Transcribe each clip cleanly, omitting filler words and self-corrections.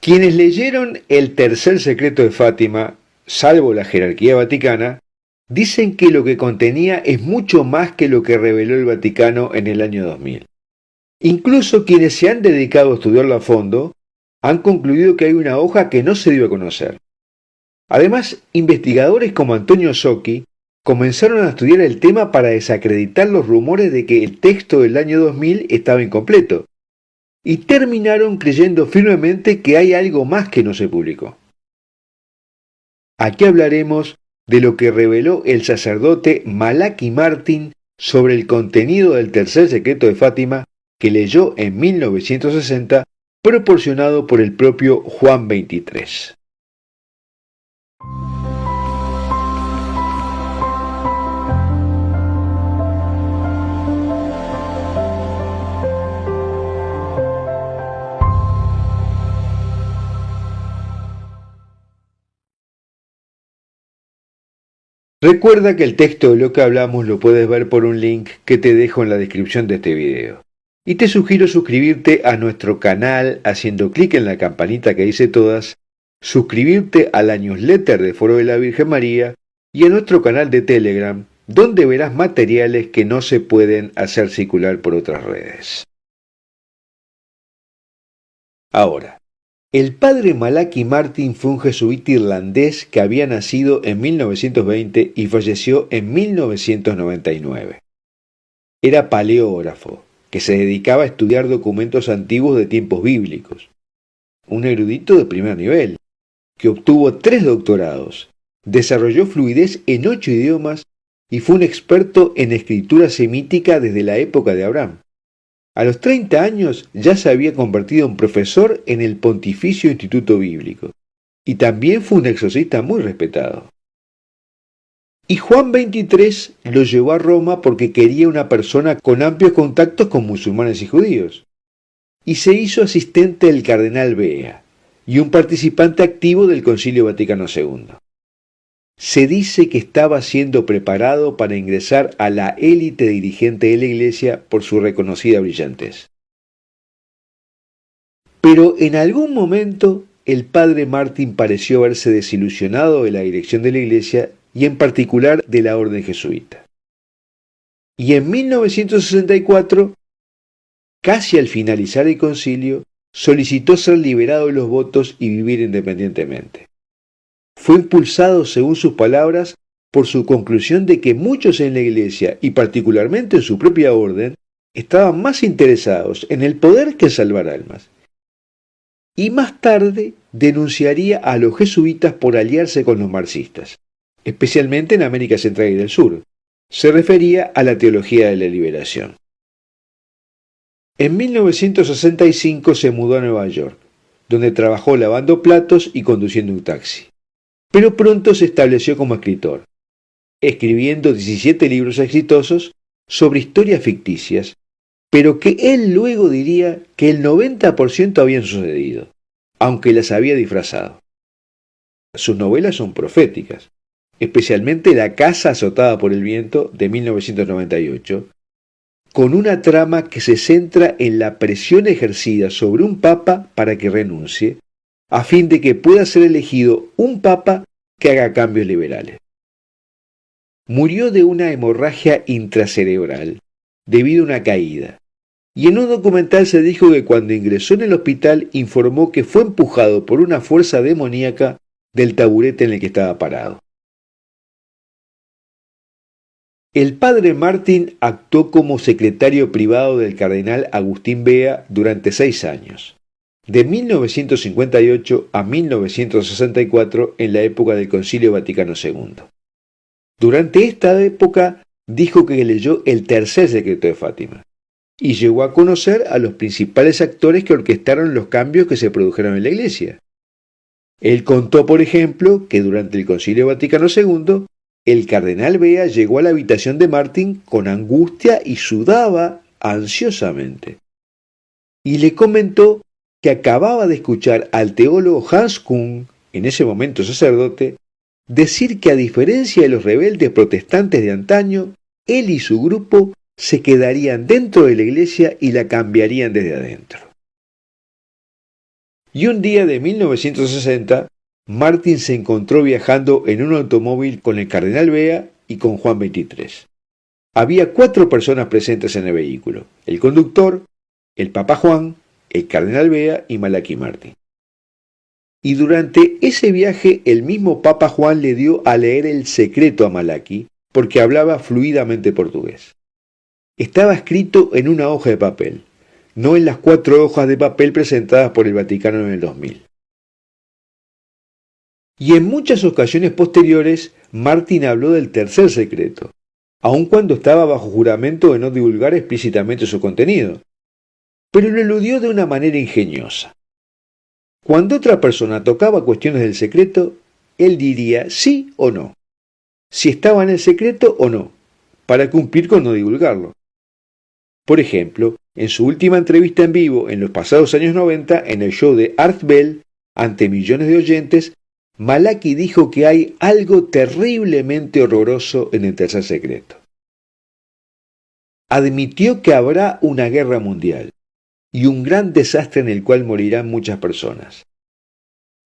Quienes leyeron El tercer secreto de Fátima, salvo la jerarquía vaticana, dicen que lo que contenía es mucho más que lo que reveló el Vaticano en el año 2000. Incluso quienes se han dedicado a estudiarlo a fondo han concluido que hay una hoja que no se dio a conocer. Además, investigadores como Antonio Socchi comenzaron a estudiar el tema para desacreditar los rumores de que el texto del año 2000 estaba incompleto, y terminaron creyendo firmemente que hay algo más que no se publicó. Aquí hablaremos de lo que reveló el sacerdote Malachi Martin sobre el contenido del tercer secreto de Fátima que leyó en 1960, proporcionado por el propio Juan XXIII. Recuerda que el texto de lo que hablamos lo puedes ver por un link que te dejo en la descripción de este video. Y te sugiero suscribirte a nuestro canal haciendo clic en la campanita que dice todas, suscribirte a la newsletter de Foro de la Virgen María y a nuestro canal de Telegram, donde verás materiales que no se pueden hacer circular por otras redes. Ahora, el padre Malachi Martin fue un jesuita irlandés que había nacido en 1920 y falleció en 1999. Era paleógrafo, que se dedicaba a estudiar documentos antiguos de tiempos bíblicos. Un erudito de primer nivel, que obtuvo 3 doctorados, desarrolló fluidez en 8 idiomas y fue un experto en escritura semítica desde la época de Abraham. A los 30 años ya se había convertido en profesor en el Pontificio Instituto Bíblico, y también fue un exorcista muy respetado. Y Juan XXIII lo llevó a Roma porque quería una persona con amplios contactos con musulmanes y judíos, y se hizo asistente del cardenal Bea, y un participante activo del Concilio Vaticano II. Se dice que estaba siendo preparado para ingresar a la élite dirigente de la Iglesia por su reconocida brillantez. Pero en algún momento el padre Martin pareció haberse desilusionado de la dirección de la Iglesia y en particular de la orden jesuita. Y en 1964, casi al finalizar el concilio, solicitó ser liberado de los votos y vivir independientemente. Fue impulsado, según sus palabras, por su conclusión de que muchos en la Iglesia, y particularmente en su propia orden, estaban más interesados en el poder que en salvar almas. Y más tarde denunciaría a los jesuitas por aliarse con los marxistas, especialmente en América Central y del Sur. Se refería a la teología de la liberación. En 1965 se mudó a Nueva York, donde trabajó lavando platos y conduciendo un taxi. Pero pronto se estableció como escritor, escribiendo 17 libros exitosos sobre historias ficticias, pero que él luego diría que el 90% habían sucedido, aunque las había disfrazado. Sus novelas son proféticas, especialmente La casa azotada por el viento de 1998, con una trama que se centra en la presión ejercida sobre un papa para que renuncie, a fin de que pueda ser elegido un papa que haga cambios liberales. Murió de una hemorragia intracerebral debido a una caída, y en un documental se dijo que cuando ingresó en el hospital informó que fue empujado por una fuerza demoníaca del taburete en el que estaba parado. El padre Martin actuó como secretario privado del cardenal Agustín Bea durante 6 años, de 1958 a 1964 en la época del Concilio Vaticano II. Durante esta época dijo que leyó el tercer secreto de Fátima, y llegó a conocer a los principales actores que orquestaron los cambios que se produjeron en la Iglesia. Él contó, por ejemplo, que durante el Concilio Vaticano II, el cardenal Bea llegó a la habitación de Martin con angustia y sudaba ansiosamente. Y le comentó que acababa de escuchar al teólogo Hans Küng, en ese momento sacerdote, decir que a diferencia de los rebeldes protestantes de antaño, él y su grupo se quedarían dentro de la Iglesia y la cambiarían desde adentro. Y un día de 1960, Martín se encontró viajando en un automóvil con el cardenal Bea y con Juan XXIII. Había 4 personas presentes en el vehículo: el conductor, el Papa Juan, el cardenal Bea y Malachi Martín. Y durante ese viaje el mismo Papa Juan le dio a leer El Secreto a Malachi, porque hablaba fluidamente portugués. Estaba escrito en una hoja de papel, no en las 4 hojas de papel presentadas por el Vaticano en el 2000. Y en muchas ocasiones posteriores, Martín habló del tercer secreto, aun cuando estaba bajo juramento de no divulgar explícitamente su contenido, pero lo eludió de una manera ingeniosa. Cuando otra persona tocaba cuestiones del secreto, él diría sí o no, si estaba en el secreto o no, para cumplir con no divulgarlo. Por ejemplo, en su última entrevista en vivo en los pasados años 90, en el show de Art Bell, ante millones de oyentes, Malachi dijo que hay algo terriblemente horroroso en el tercer secreto. Admitió que habrá una guerra mundial y un gran desastre en el cual morirán muchas personas.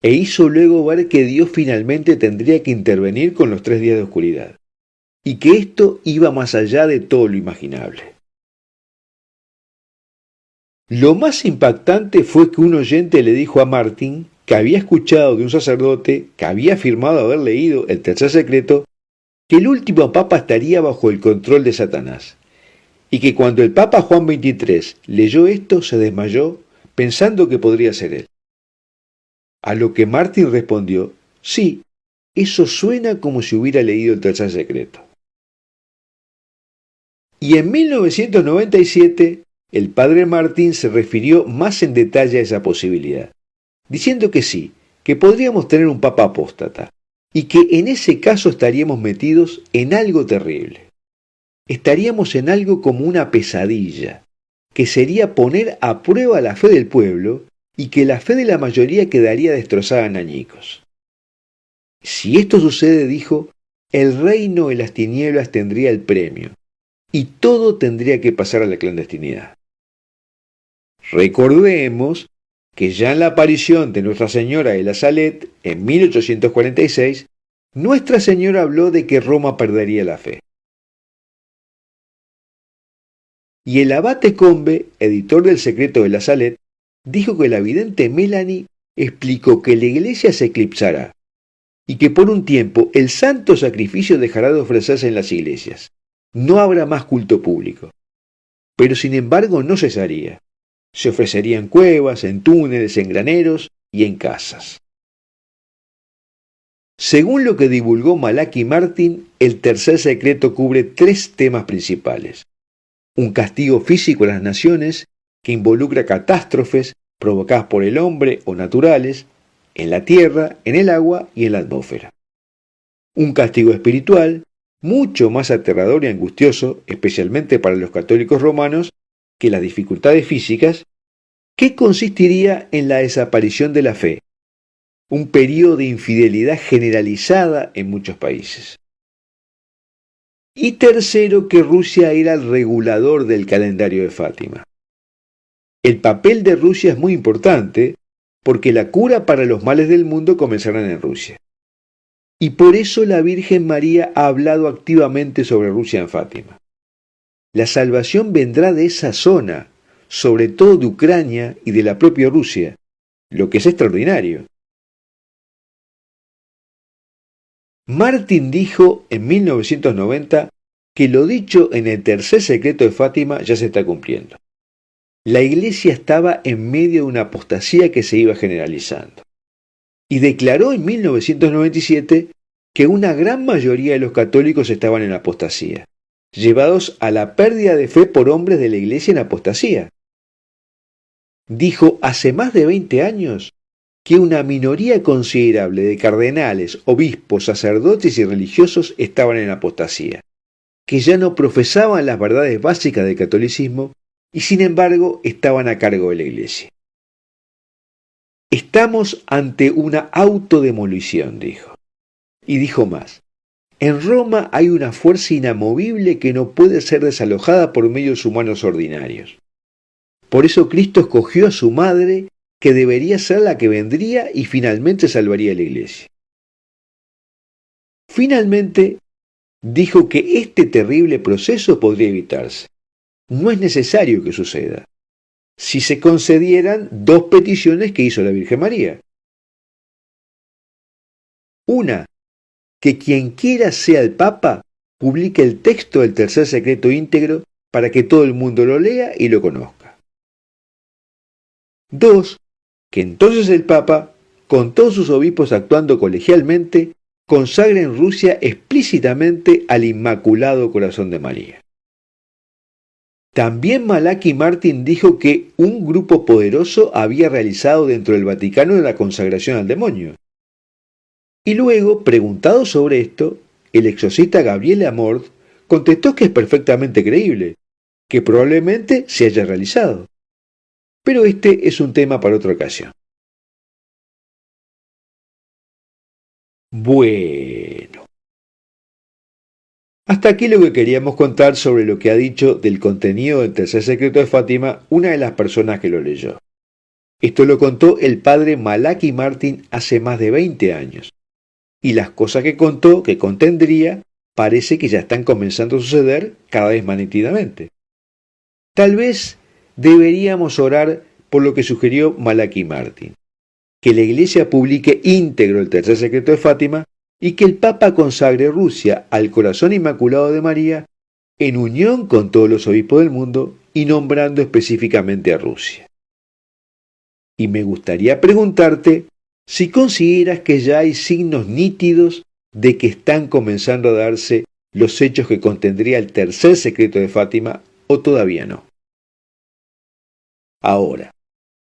E hizo luego ver que Dios finalmente tendría que intervenir con los 3 días de oscuridad, y que esto iba más allá de todo lo imaginable. Lo más impactante fue que un oyente le dijo a Martín que había escuchado de un sacerdote que había afirmado haber leído el tercer secreto que el último papa estaría bajo el control de Satanás, y que cuando el Papa Juan XXIII leyó esto se desmayó pensando que podría ser él. A lo que Martín respondió: sí, eso suena como si hubiera leído el tercer secreto. Y en 1997, el padre Martín se refirió más en detalle a esa posibilidad, diciendo que sí, que podríamos tener un papa apóstata, y que en ese caso estaríamos metidos en algo terrible. Estaríamos en algo como una pesadilla, que sería poner a prueba la fe del pueblo y que la fe de la mayoría quedaría destrozada en añicos. Si esto sucede, dijo, el reino de las tinieblas tendría el premio, y todo tendría que pasar a la clandestinidad. Recordemos que ya en la aparición de Nuestra Señora de la Salette, en 1846, Nuestra Señora habló de que Roma perdería la fe. Y el abate Combe, editor del Secreto de la Salette, dijo que la vidente Melanie explicó que la iglesia se eclipsará y que por un tiempo el santo sacrificio dejará de ofrecerse en las iglesias. No habrá más culto público. Pero sin embargo no cesaría. Se ofrecería en cuevas, en túneles, en graneros y en casas. Según lo que divulgó Malachi Martín, el tercer secreto cubre 3 temas principales. Un castigo físico a las naciones, que involucra catástrofes provocadas por el hombre o naturales, en la tierra, en el agua y en la atmósfera. Un castigo espiritual, mucho más aterrador y angustioso, especialmente para los católicos romanos, que las dificultades físicas, que consistiría en la desaparición de la fe, un periodo de infidelidad generalizada en muchos países. Y tercero, que Rusia era el regulador del calendario de Fátima. El papel de Rusia es muy importante porque la cura para los males del mundo comenzarán en Rusia. Y por eso la Virgen María ha hablado activamente sobre Rusia en Fátima. La salvación vendrá de esa zona, sobre todo de Ucrania y de la propia Rusia, lo que es extraordinario. Martín dijo en 1990 que lo dicho en el tercer secreto de Fátima ya se está cumpliendo. La iglesia estaba en medio de una apostasía que se iba generalizando. Y declaró en 1997 que una gran mayoría de los católicos estaban en apostasía, llevados a la pérdida de fe por hombres de la iglesia en apostasía. Dijo hace más de 20 años que una minoría considerable de cardenales, obispos, sacerdotes y religiosos estaban en apostasía, que ya no profesaban las verdades básicas del catolicismo y sin embargo estaban a cargo de la iglesia. Estamos ante una autodemolición, dijo. Y dijo más: en Roma hay una fuerza inamovible que no puede ser desalojada por medios humanos ordinarios. Por eso Cristo escogió a su madre que debería ser la que vendría y finalmente salvaría a la Iglesia. Finalmente, dijo que este terrible proceso podría evitarse. No es necesario que suceda, si se concedieran dos peticiones que hizo la Virgen María. Una, que quien quiera sea el Papa publique el texto del tercer secreto íntegro para que todo el mundo lo lea y lo conozca. Dos, que entonces el Papa, con todos sus obispos actuando colegialmente, consagre en Rusia explícitamente al Inmaculado Corazón de María. También Malachi Martin dijo que un grupo poderoso había realizado dentro del Vaticano la consagración al demonio. Y luego, preguntado sobre esto, el exorcista Gabriel Amorth contestó que es perfectamente creíble, que probablemente se haya realizado. Pero este es un tema para otra ocasión. Bueno. Hasta aquí lo que queríamos contar sobre lo que ha dicho del contenido del tercer secreto de Fátima una de las personas que lo leyó. Esto lo contó el padre Malachi Martin hace más de 20 años. Y las cosas que contó, que contendría, parece que ya están comenzando a suceder cada vez más nítidamente. Tal vez deberíamos orar por lo que sugirió Malachi Martin, que la Iglesia publique íntegro el tercer secreto de Fátima y que el Papa consagre Rusia al Corazón Inmaculado de María en unión con todos los obispos del mundo y nombrando específicamente a Rusia. Y me gustaría preguntarte si consideras que ya hay signos nítidos de que están comenzando a darse los hechos que contendría el tercer secreto de Fátima o todavía no. Ahora,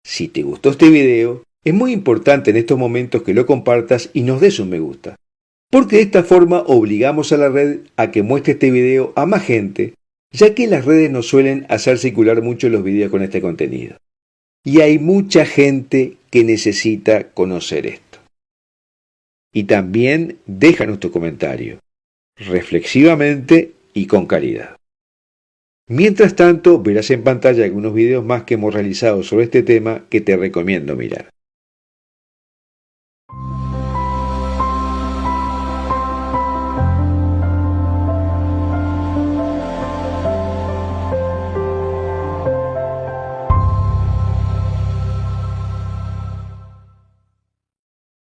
si te gustó este video, es muy importante en estos momentos que lo compartas y nos des un me gusta, porque de esta forma obligamos a la red a que muestre este video a más gente, ya que las redes no suelen hacer circular mucho los videos con este contenido. Y hay mucha gente que necesita conocer esto. Y también déjanos tu comentario, reflexivamente y con caridad. Mientras tanto, verás en pantalla algunos videos más que hemos realizado sobre este tema que te recomiendo mirar.